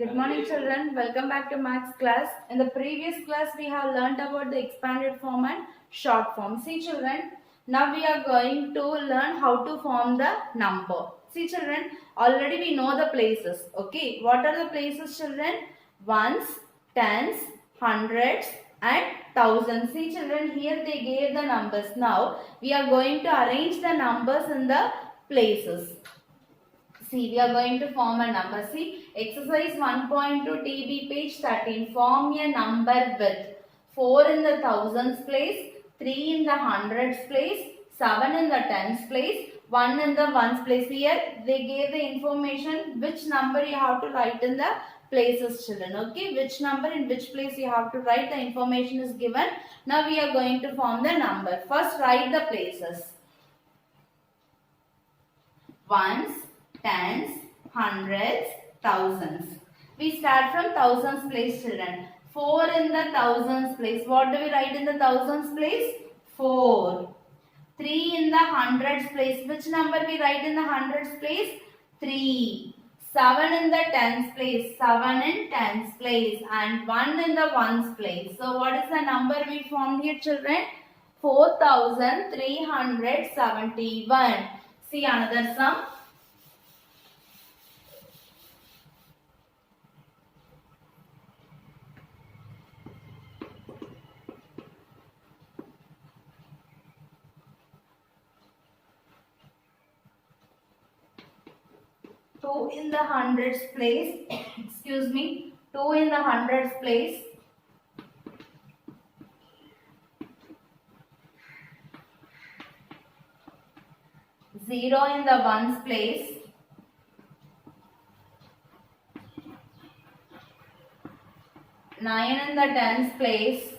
Good morning, children. Welcome back to Maths class. In the previous class, we have learnt about the expanded form and short form. See, children, now we are going to learn how to form the number. See, children, already we know the places. Okay, what are the places, children? Ones, tens, hundreds, and thousands. See, children, here they gave the numbers. Now we are going to arrange the numbers in the places. See, we are going to form a number. See, exercise 1.2 TB page 13. Form a number with 4 in the thousands place, 3 in the hundreds place, 7 in the tens place, 1 in the ones place. Here they gave the information which number you have to write in the places, children. Okay, which number in which place you have to write, the information is given. Now we are going to form the number. First write the places. Ones, tens, hundreds, thousands. We start from thousands place, children. 4 in the thousands place. What do we write in the thousands place? 4. 3 in the hundreds place. Which number we write in the hundreds place? 3. 7 in the tens place. 7 in tens place. And 1 in the ones place. So what is the number we formed here, children? 4371. See another sum. 2 in the hundreds place, excuse me, 2 in the hundreds place, 0 in the ones place, 9 in the tens place,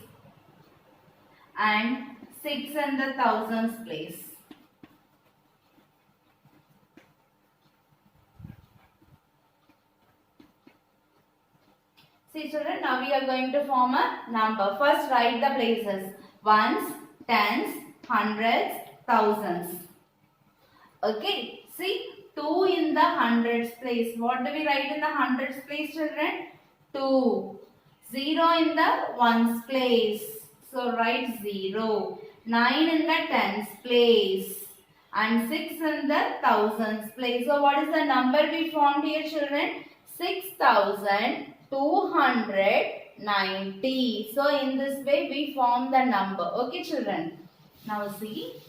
and 6 in the thousands place. See, children, now we are going to form a number. First write the places. Ones, tens, hundreds, thousands. Okay, see, 2 in the hundreds place. What do we write in the hundreds place, children? 2. 0 in the ones place. So write 0. 9 in the tens place. And 6 in the thousands place. So what is the number we formed here, children? 6,290. So in this way we form the number. Okay, children. Now see.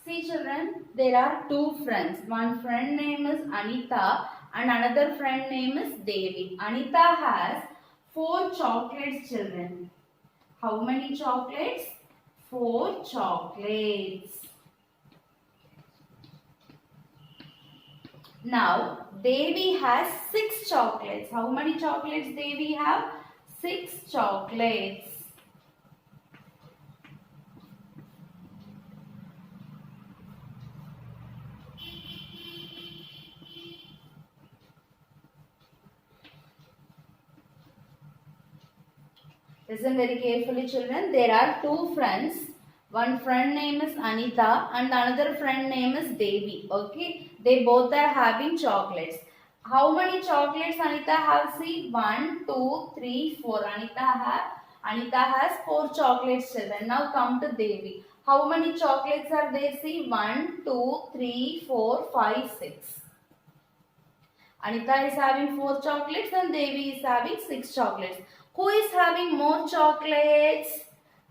See, children, there are two friends. One friend name is Anita and another friend name is Devi. Anita has 4 chocolates, children. How many chocolates? 4 chocolates. Now, Devi has 6 chocolates. How many chocolates Devi have? 6 chocolates. Listen very carefully, children. There are 2 friends. One friend name is Anita and another friend name is Devi. Okay. They both are having chocolates. How many chocolates Anita have? See, 1, 2, 3, 4. Anita has 4 chocolates, children. Now come to Devi. How many chocolates are there? See, 1, 2, 3, 4, 5, 6. Anita is having 4 chocolates and Devi is having 6 chocolates. Who is having more chocolates?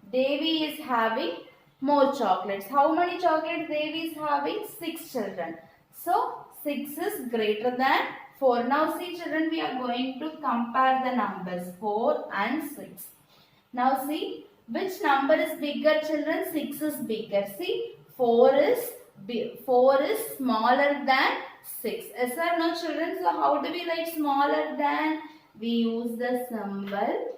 Devi is having more chocolates. How many chocolates Devi is having? 6, children. So 6 is greater than 4. Now see, children, we are going to compare the numbers 4 and 6. Now see, which number is bigger, children? 6 is bigger. See, 4 is smaller than 6. Yes or no, children? So how do we write smaller than? we use the symbol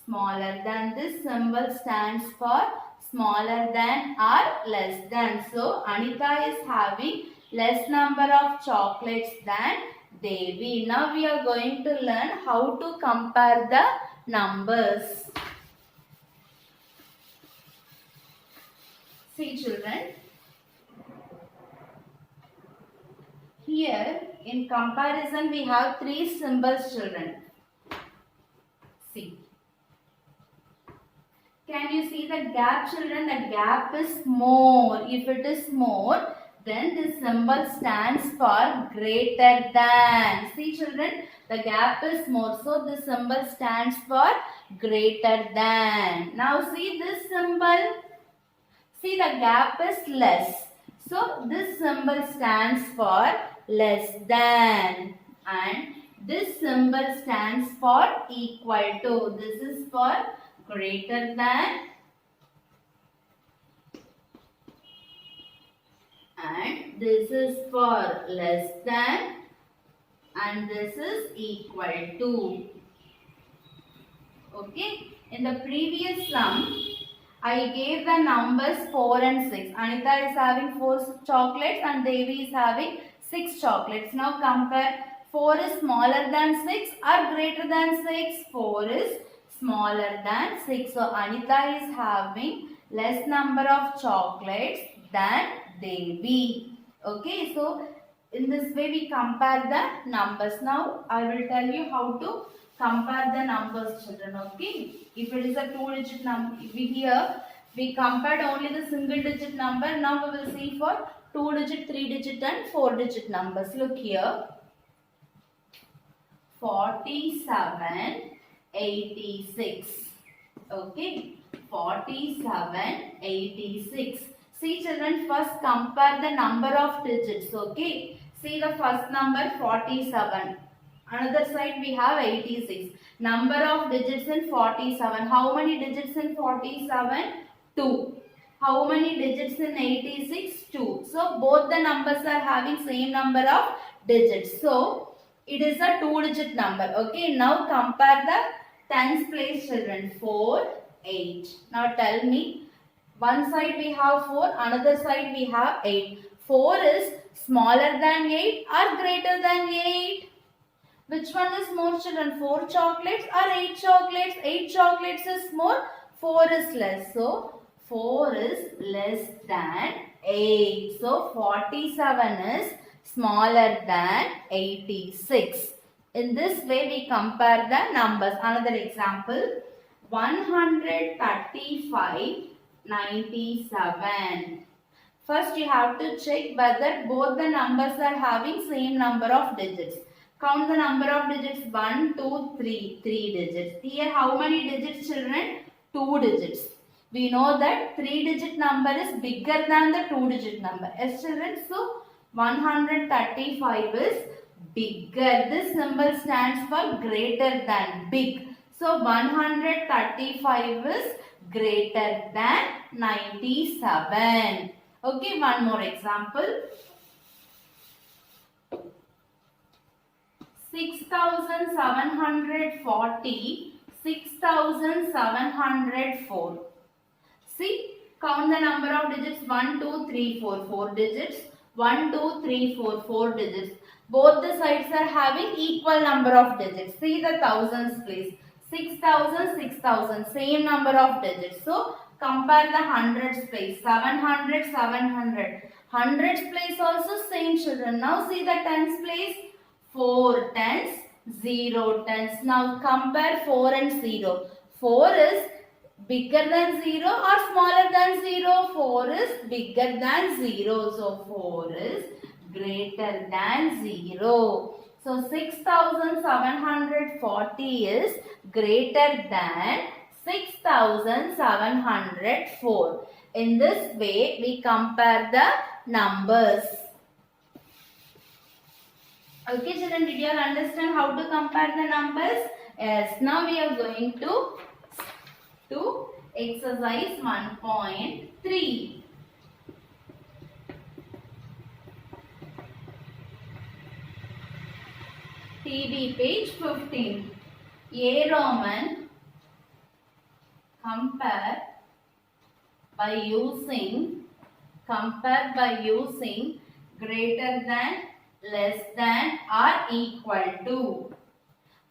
smaller than. This symbol stands for smaller than or less than. So Anita is having less number of chocolates than Devi. Now we are going to learn how to compare the numbers. See children, here in comparison we have three symbols children. See. Can you see the gap children? The gap is more. If it is more, then this symbol stands for greater than. See children, the gap is more. So this symbol stands for greater than. Now see this symbol. See the gap is less. So this symbol stands for less than. And this symbol stands for equal to. This is for greater than and this is for less than and this is equal to. Okay, in the previous sum I gave the numbers 4 and 6. Anita is having 4 chocolates and Devi is having 6 chocolates. Now compare. 4 is smaller than 6 or greater than 6? 4 is smaller than 6. So Anita is having less number of chocolates than Devi. Okay, so in this way we compare the numbers. Now I will tell you how to compare the numbers children. Okay, if it is a 2-digit number, here we compared only the single digit number. Now we will see for 2-digit, 3-digit and 4-digit numbers. Look here, 47, 86. Okay, 47, 86. See children, first compare the number of digits. Okay, see the first number 47. Another side we have 86. Number of digits in 47. How many digits in 47? 2. How many digits in 86? 2. So both the numbers are having same number of digits. So it is a 2-digit number. Okay, now compare the tens place children. 4, 8. Now tell me, one side we have 4, another side we have 8. 4 is smaller than 8 or greater than 8? Which one is more children? 4 chocolates or 8 chocolates? 8 chocolates is more, 4 is less. So 4 is less than 8. So 47 is smaller than 86. In this way we compare the numbers. Another example, 135, 97. First you have to check whether both the numbers are having same number of digits. Count the number of digits. 1, 2, 3. 3 digits. Here how many digits children? 2 digits. We know that 3-digit number is bigger than the 2-digit number. Yes children. So 135 is bigger. This symbol stands for greater than, big. So 135 is greater than 97. Okay, one more example. 6,740, 6,704. See, count the number of digits. 1, 2, 3, 4. 4 digits. 1, 2, 3, 4. 4 digits. Both the sides are having equal number of digits. See the thousands place. 6,000, 6,000. Same number of digits. So, compare the hundreds place. 700, 700. Hundreds place also same children. Now see the tens place. 4 tens, 0 tens. Now compare 4 and 0. 4 is bigger than 0 or smaller than 0? 4 is bigger than 0. So 4 is greater than 0. So 6,740 is greater than 6,704. In this way, we compare the numbers. Okay, children, did you all understand how to compare the numbers? Yes, now we are going to exercise 1.3. TD page 15. A Roman compare by using greater than, less than or equal to.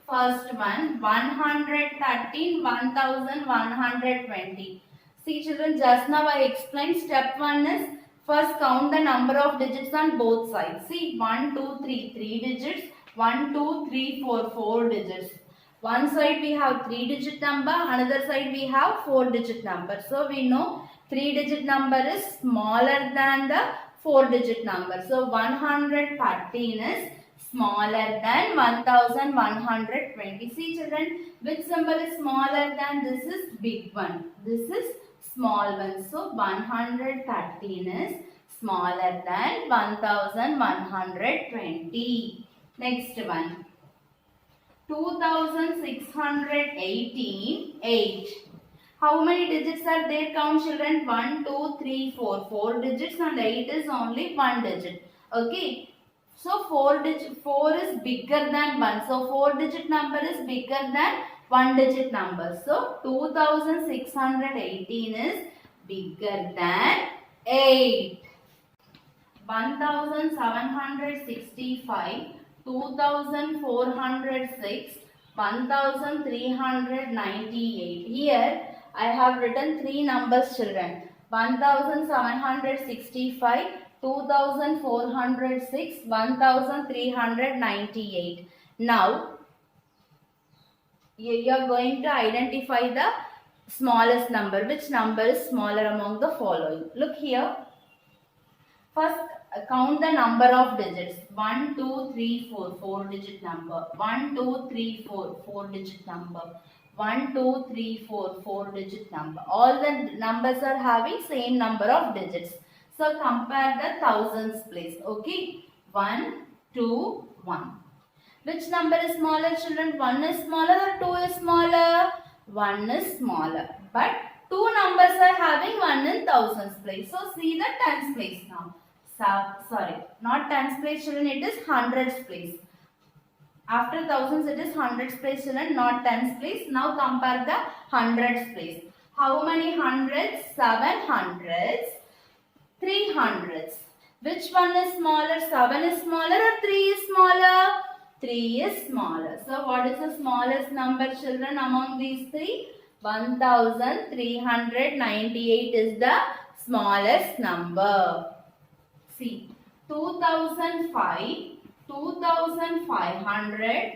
First one 113, 1120. See children, just now I explained step 1 is first count the number of digits on both sides. See 1, 2, 3, 3 digits, 1, 2, 3, 4, 4 digits. One side we have 3 digit number, another side we have 4 digit number. So we know 3 digit number is smaller than the 4 digit number. So 113 is smaller than 1120. See children, which symbol is smaller than? This is big one. This is small one. So 113 is smaller than 1120. Next one. 2618, 8. How many digits are there? Count children. 1, 2, 3, 4. 4 digits and 8 is only 1 digit. Okay. So 4 is bigger than 1. So 4 digit number is bigger than 1 digit number. So 2618 is bigger than 8. 1765, 2406, 1398. Here I have written 3 numbers children. 1765, 2406, 1398. Now you are going to identify the smallest number. Which number is smaller among the following? Look here. First count the number of digits. 1, 2, 3, 4, 4 digit number. 1, 2, 3, 4, 4 digit number. 1, 2, 3, 4, 4 digit number. All the numbers are having same number of digits. So compare the thousands place. Okay. 1, 2, 1. Which number is smaller children? 1 is smaller or 2 is smaller? 1 is smaller. But 2 numbers are having 1 in thousands place. So see the tens place now. Sorry, not tens place children, it is hundreds place. After thousands it is hundreds place children, not tens place. Now compare the hundreds place. How many hundreds? 7 hundreds, 3 hundreds. Which one is smaller? 7 is smaller or 3 is smaller? 3 is smaller. So what is the smallest number children among these 3? 1398 is the smallest number. See, 2005, 2500,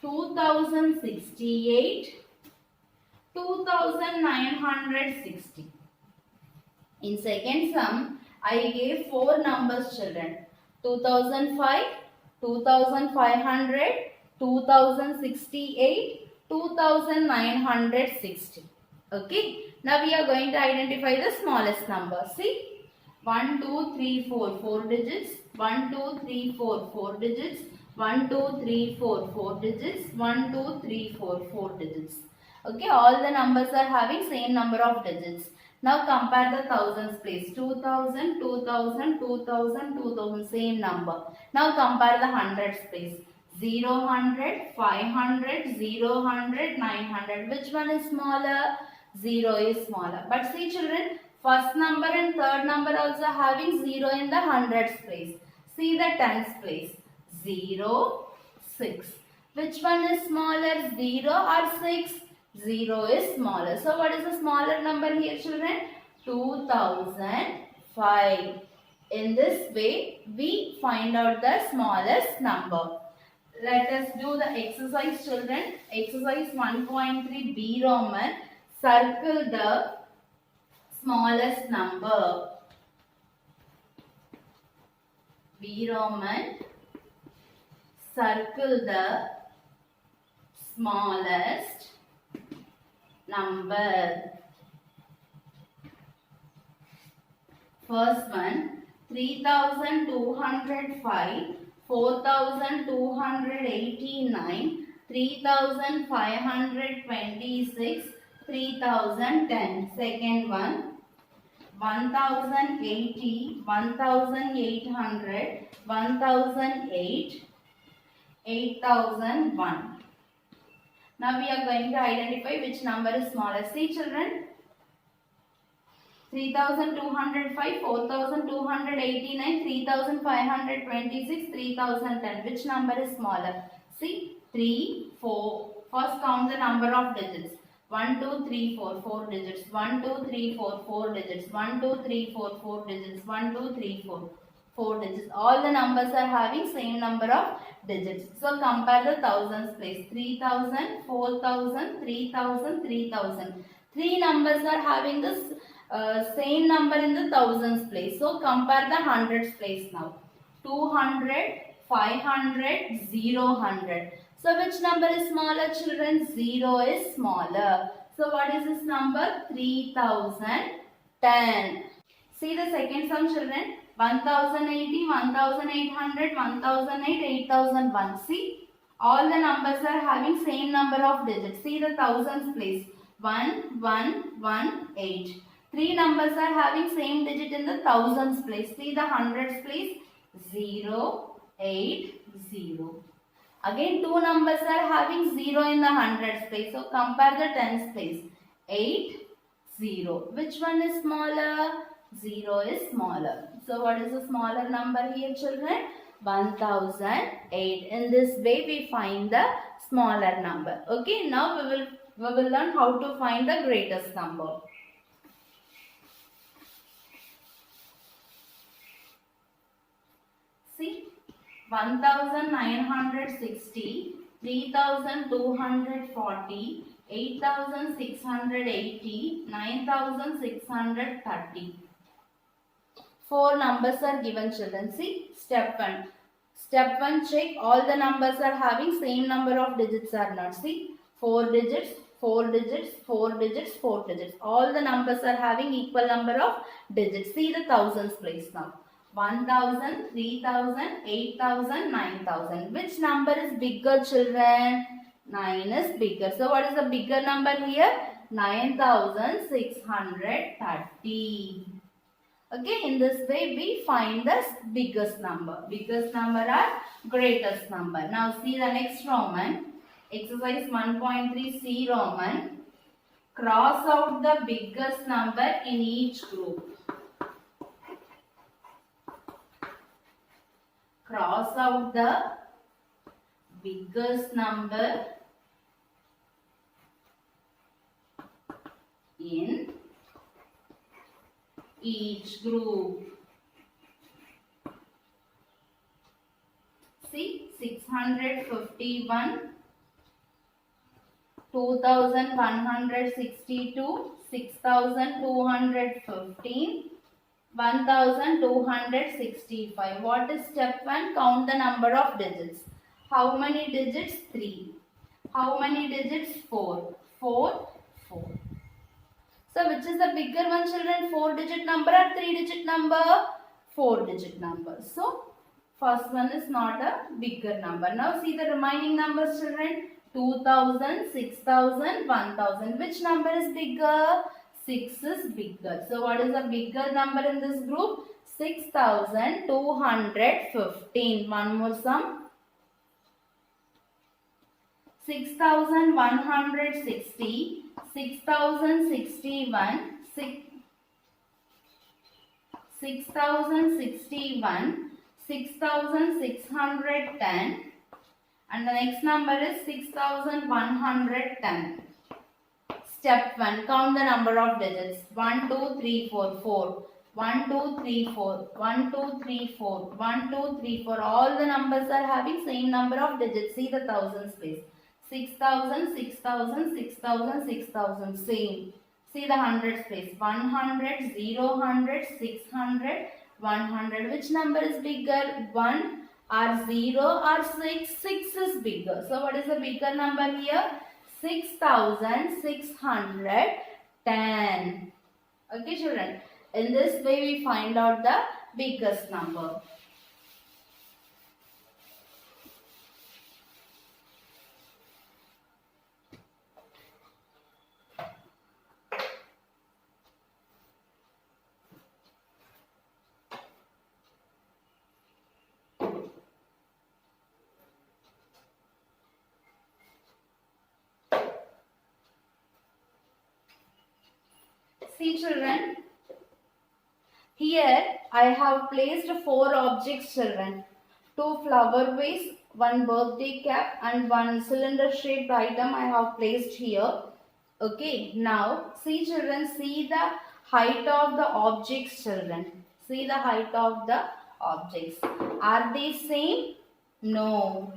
2068, 2960. In second sum, I gave 4 numbers children. 2005, 2500, 2068, 2960. Okay. Now we are going to identify the smallest number. See. 1, 2, 3, 4, 4 digits. 1, 2, 3, 4, 4 digits. 1, 2, 3, 4, 4 digits. 1, 2, 3, 4, 4 digits. Okay, all the numbers are having same number of digits. Now compare the thousands place. 2000, 2000, 2000, 2000, same number. Now compare the hundreds place. 0, 100, 500, 0, 100, 900. Which one is smaller? 0 is smaller. But see children, first number and third number also having 0 in the hundreds place. See the tens place. 0, 6. Which one is smaller? 0 or 6? 0 is smaller. So what is the smaller number here children? 2005. In this way we find out the smallest number. Let us do the exercise children. Exercise 1.3 B Roman. Circle the smallest number. B Roman, circle the smallest number. First one, 3205, 4289, 3526, 3010. Second one, 1080, 1800, 1008, 8001. Now we are going to identify which number is smaller. See children, 3205, 4289, 3526, 3010. Which number is smaller? See, 3, 4. First count the number of digits. 1, 2, 3, 4, 4 digits. 1, 2, 3, 4, 4 digits. 1, 2, 3, 4, 4 digits. 1, 2, 3, 4, 4 digits. All the numbers are having same number of digits. So compare the thousands place. 3000, 4000, 3000, 3000. Three numbers are having this same number in the thousands place. So compare the hundreds place now. 200, 500, 0, 100. So which number is smaller children? 0 is smaller. So what is this number? 3010. See the second sum children. 1080, 1800, 1008, 8001. See, all the numbers are having same number of digits. See the thousands place. 1118. Three numbers are having same digit in the thousands place. See the hundreds place. 0, 8, 0. Again two numbers are having 0 in the hundreds place. So compare the tens place. 8, 0. Which one is smaller? 0 is smaller. So what is the smaller number here children? 1008. In this way we find the smaller number. Okay, now we will learn how to find the greatest number. See, 1960, 3240, 8680, 9630. Four numbers are given children. See, step 1. Step 1, check all the numbers are having same number of digits or not. See, 4 digits, 4 digits, 4 digits, 4 digits. All the numbers are having equal number of digits. See the thousands place now. 1000, 3000, 8000, 9000. Which number is bigger children? 9 is bigger. So what is the bigger number here? 9630. Okay, in this way we find the biggest number. Biggest number are greatest number. Now see the next Roman. Exercise 1.3 C Roman. Cross out the biggest number in each group. Cross out the biggest number in each group. See, 651, 2162, 6215, 1265. What is step 1? Count the number of digits. How many digits? 3. How many digits? 4. 4, 4. So which is the bigger one children? 4 digit number or 3 digit number? 4 digit number. So first one is not a bigger number. Now see the remaining numbers children. 2000, 6000, 1000. Which number is bigger? 6 is bigger. So what is the bigger number in this group? 6215. One more sum. 6160, 6061, 6061, 6610, and the next number is 6110. Step 1. Count the number of digits. 1, 2, 3, 4, 4. 1, 2, 3, 4. 1, 2, 3, 4. 1, 2, 3, 4. All the numbers are having same number of digits. See the thousands place. 6000, 6000, 6000, 6000. Same. See the hundreds place. 100, 0, 100, 600, 100. Which number is bigger? 1 or 0 or 6? 6 is bigger. So what is the bigger number here? 6610. Okay children. In this way we find out the biggest number. See children, here I have placed 4 objects children. 2 flower vase, 1 birthday cap and 1 cylinder shaped item I have placed here. Okay, now see children, see the height of the objects children. See the height of the objects. Are they same? No.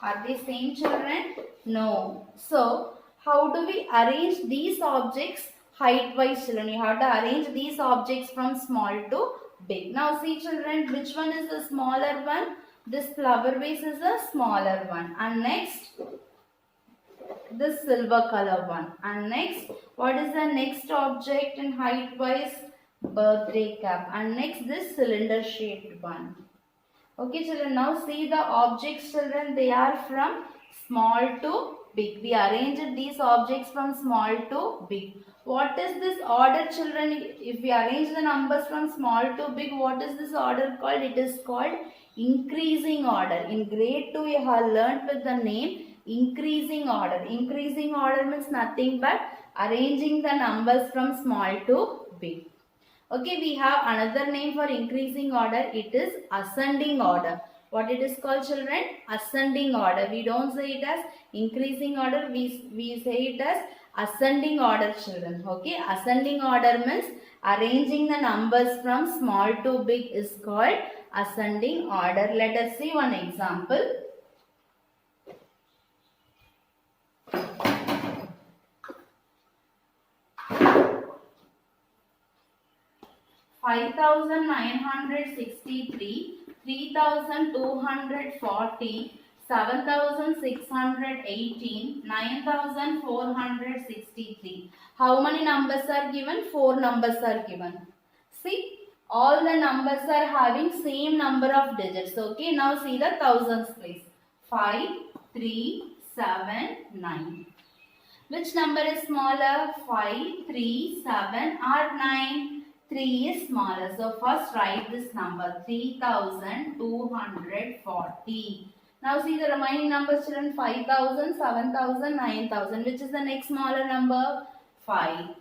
Are they same children? No. So, how do we arrange these objects height wise children? You have to arrange these objects from small to big. Now see children, which one is the smaller one? This flower vase is a smaller one. And next, this silver color one. And next, what is the next object in height wise? Birthday cap. And next, this cylinder shaped one. Okay children, now see the objects children, they are from small to big. We arranged these objects from small to big. What is this order children? If we arrange the numbers from small to big, what is this order called? It is called increasing order. In grade 2 you have learnt with the name increasing order. Increasing order means nothing but arranging the numbers from small to big. Okay, we have another name for increasing order. It is ascending order. What it is called children? Ascending order. We don't say it as increasing order. We say it as ascending order children. Okay, ascending order means arranging the numbers from small to big is called ascending order. Let us see one example. 5,963, 3,240, 7,618, 9,463. How many numbers are given? 4 numbers are given. See, all the numbers are having same number of digits. Okay, now see the thousands place. 5, 3, 7, 9. Which number is smaller? 5, 3, 7 or 9? 3 is smaller. So first write this number 3240. Now see the remaining numbers children, 5000, 7000, 9000. Which is the next smaller number? 5.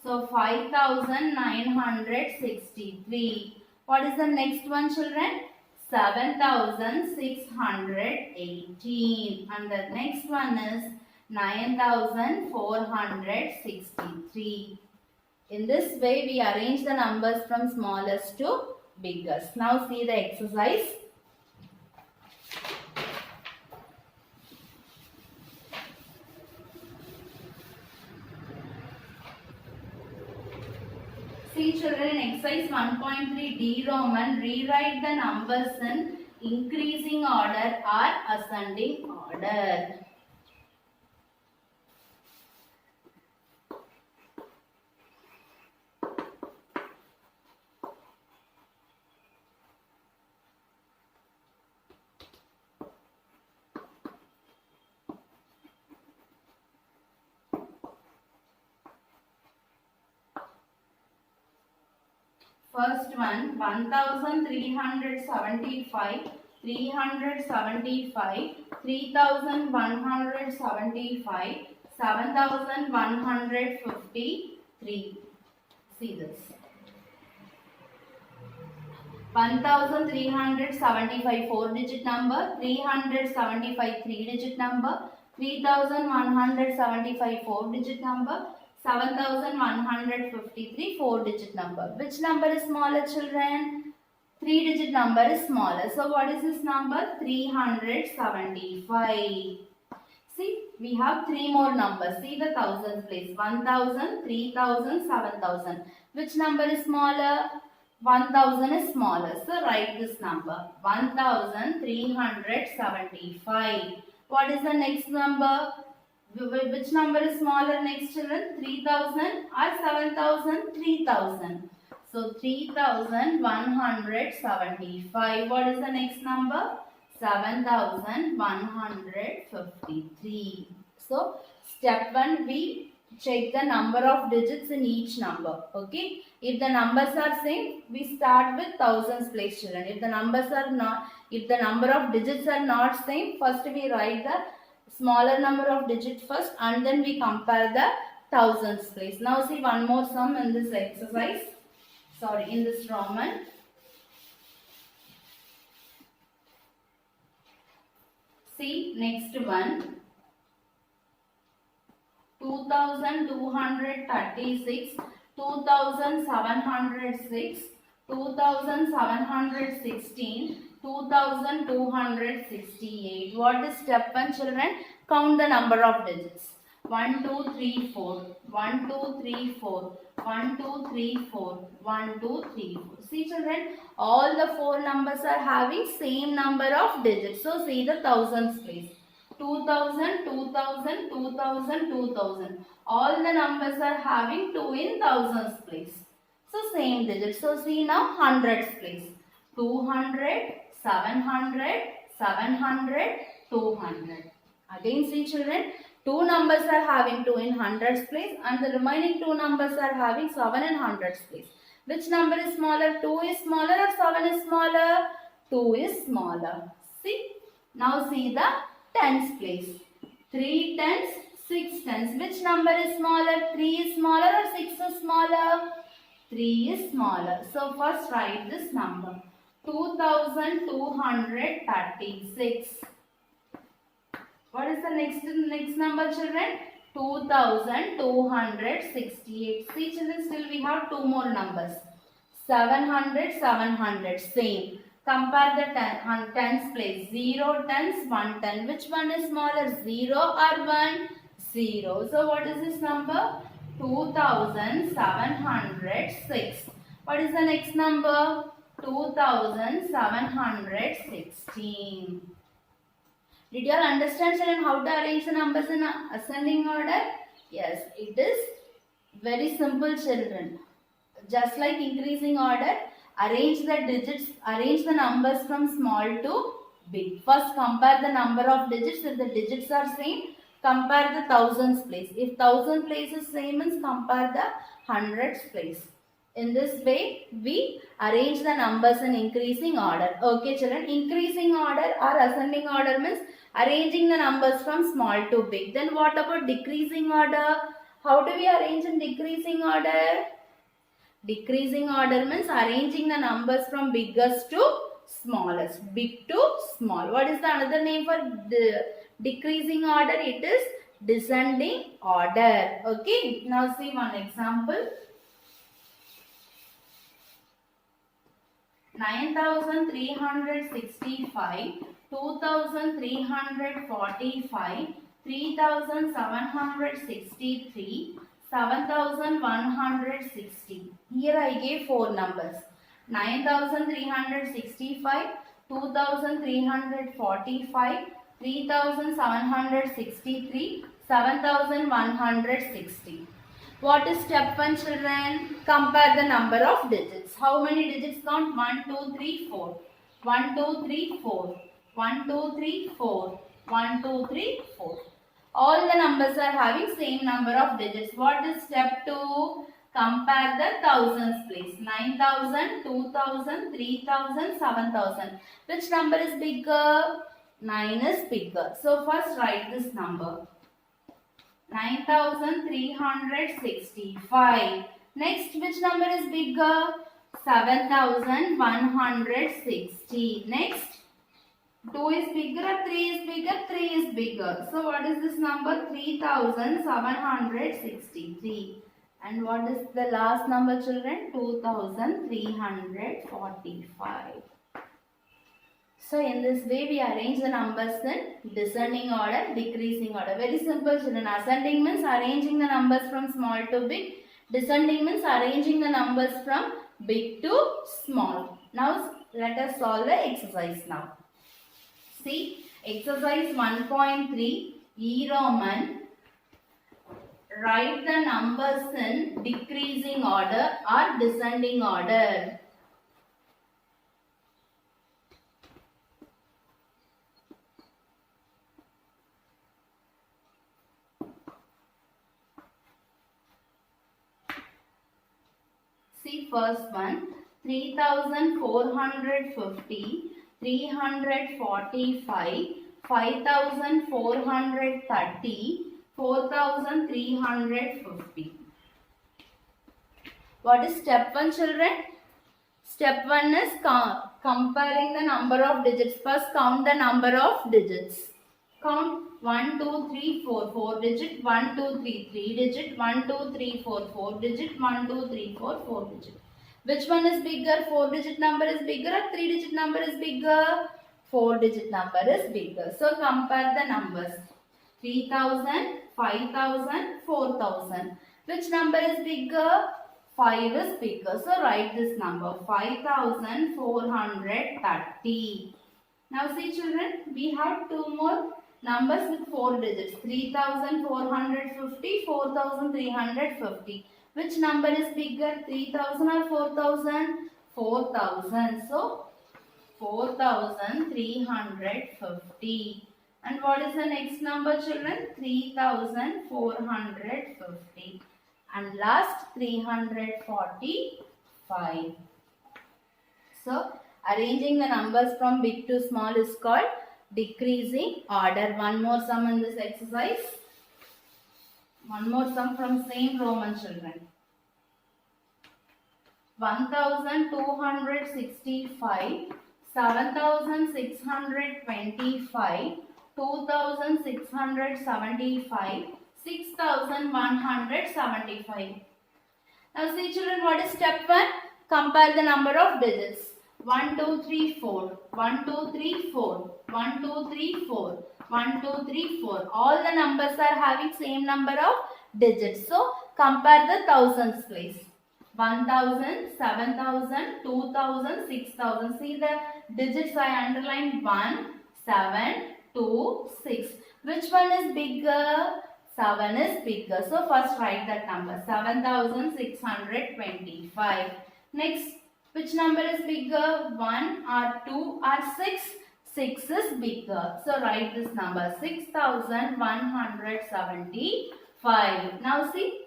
So 5963. What is the next one children? 7618. And the next one is 9463. In this way, we arrange the numbers from smallest to biggest. Now see the exercise. See children, in exercise 1.3 D Roman, rewrite the numbers in increasing order or ascending order. First one, 1375, 375, 3175, 7153. See this. 1375 4-digit number, 375 3-digit number, 3175 4-digit number, 7153 4-digit number. Which number is smaller children? 3-digit number is smaller. So what is this number? 375. See, we have 3 more numbers. See the thousands place. 1000, 3000, 7000. Which number is smaller? 1000 is smaller. So write this number. 1375. What is the next number? Which number is smaller next children? 3000 or 7000? 3000. So 3175. What is the next number? 7153. So step 1, we check the number of digits in each number. Okay. If the numbers are same, we start with thousands place children. If the number of digits are not same, first we write the smaller number of digits first and then we compare the thousands place. Now see one more sum in this exercise. Sorry, in this Roman. See next one. 2236, 2706, 2716, 2268. What is step 1, children? Count the number of digits. 1, 2, 3, 4. 1, 2, 3, 4. 1, 2, 3, 4. 1, 2, 3, 4. See children, all the 4 numbers are having same number of digits. So see the thousands place. 2000, 2000, 2000, 2000. All the numbers are having 2 in thousands place. So same digits. So see now hundreds place. 200, 700, 700, 200. Again see children, 2 numbers are having 2 in hundreds place and the remaining 2 numbers are having 7 in hundreds place. Which number is smaller? 2 is smaller or 7 is smaller? 2 is smaller. See? Now see the tens place. 3 tens, 6 tens. Which number is smaller? 3 is smaller or 6 is smaller? 3 is smaller. So first write this number. 2236. What is the next number children? 2268. See children, still we have 2 more numbers. 700, 700. Same. Compare the tens place. 0 tens, 1 ten. Which one is smaller? 0 or 1? 0. So what is this number? 2706. What is the next number? 2716. Did you all understand children how to arrange the numbers in ascending order? Yes, it is very simple children. Just like increasing order, arrange the digits, arrange the numbers from small to big. First compare the number of digits. If the digits are same, compare the thousands place. If thousand place is same means compare the hundreds place. In this way, we arrange the numbers in increasing order. Okay children, increasing order or ascending order means arranging the numbers from small to big. Then what about decreasing order? How do we arrange in decreasing order? Decreasing order means arranging the numbers from biggest to smallest. Big to small. What is the another name for the decreasing order? It is descending order. Okay. Now see one example. 9365, 2345, 3763, 7160. Here I gave 4 numbers. 9365, 2345, 3763, 7160. What is step 1 children? Compare the number of digits. How many digits count? 1, 2, 3, 4. 1, 2, 3, 4. 1, 2, 3, 4. 1, 2, 3, 4. All the numbers are having same number of digits. What is step 2? Compare the thousands place. 9000, 2000, 3000, 7000. Which number is bigger? 9 is bigger. So first write this number. 9365. Next, which number is bigger? 7160. Next, 2 is bigger or 3 is bigger? 3 is bigger. So what is this number? 3763. And what is the last number children? 2345. So in this way we arrange the numbers in descending order, decreasing order. Very simple children. Ascending means arranging the numbers from small to big. Descending means arranging the numbers from big to small. Now let us solve the exercise now. See, exercise 1.3 E Roman. Write the numbers in decreasing order or descending order. See first one, 3450, 345, 5430, 4350. What is step 1, children? Step 1 is comparing the number of digits. First count the number of digits. Count 1, 2, 3, 4. 4 digit. 1, 2, 3. 3 digit. 1, 2, 3, 4. 4 digit. 1, 2, 3, 4. 4 digit. Which one is bigger? 4 digit number is bigger or 3 digit number is bigger? 4 digit number is bigger. So compare the numbers. 3000, 5000, 4000. Which number is bigger? 5 is bigger. So write this number. 5430. Now see children, we have two more numbers with 4 digits. 3450, 4350. Which number is bigger? 3000 or 4000? 4000. So 4350. And what is the next number children? 3450. And last 345. So arranging the numbers from big to small is called decreasing order. One more sum in this exercise. One more sum from same Roman children. 1265, 7625, 2675, 6175. Now see children, what is step 1? Compare the number of digits. 1, 2, 3, 4. 1, 2, 3, 4. 1, 2, 3, 4. 1, 2, 3, 4. All the numbers are having same number of digits. So compare the thousands place. 1000, 7000, 2000, 6000. See the digits I underlined 1, 7, 2, 6. Which one is bigger? 7 is bigger. So first write that number. 7625. Next, which number is bigger? 1 or 2 or 6? 6 is bigger. So write this number. 6175. Now see.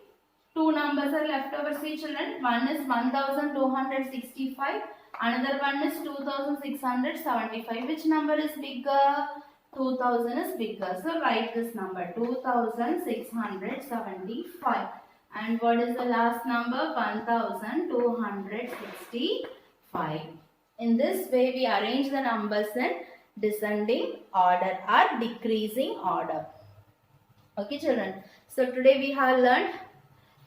Two numbers are left over. See children, one is 1265, another one is 2675. Which number is bigger? 2000 is bigger. So write this number 2675. And what is the last number? 1265. In this way we arrange the numbers in descending order or decreasing order. Okay children. So today we have learned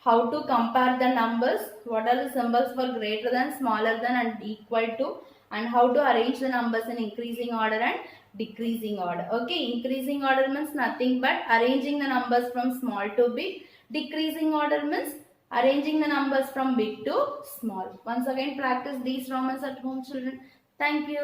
how to compare the numbers, what are the symbols for greater than, smaller than and equal to, and how to arrange the numbers in increasing order and decreasing order. Okay, increasing order means nothing but arranging the numbers from small to big. Decreasing order means arranging the numbers from big to small. Once again practice these Romans at home children. Thank you.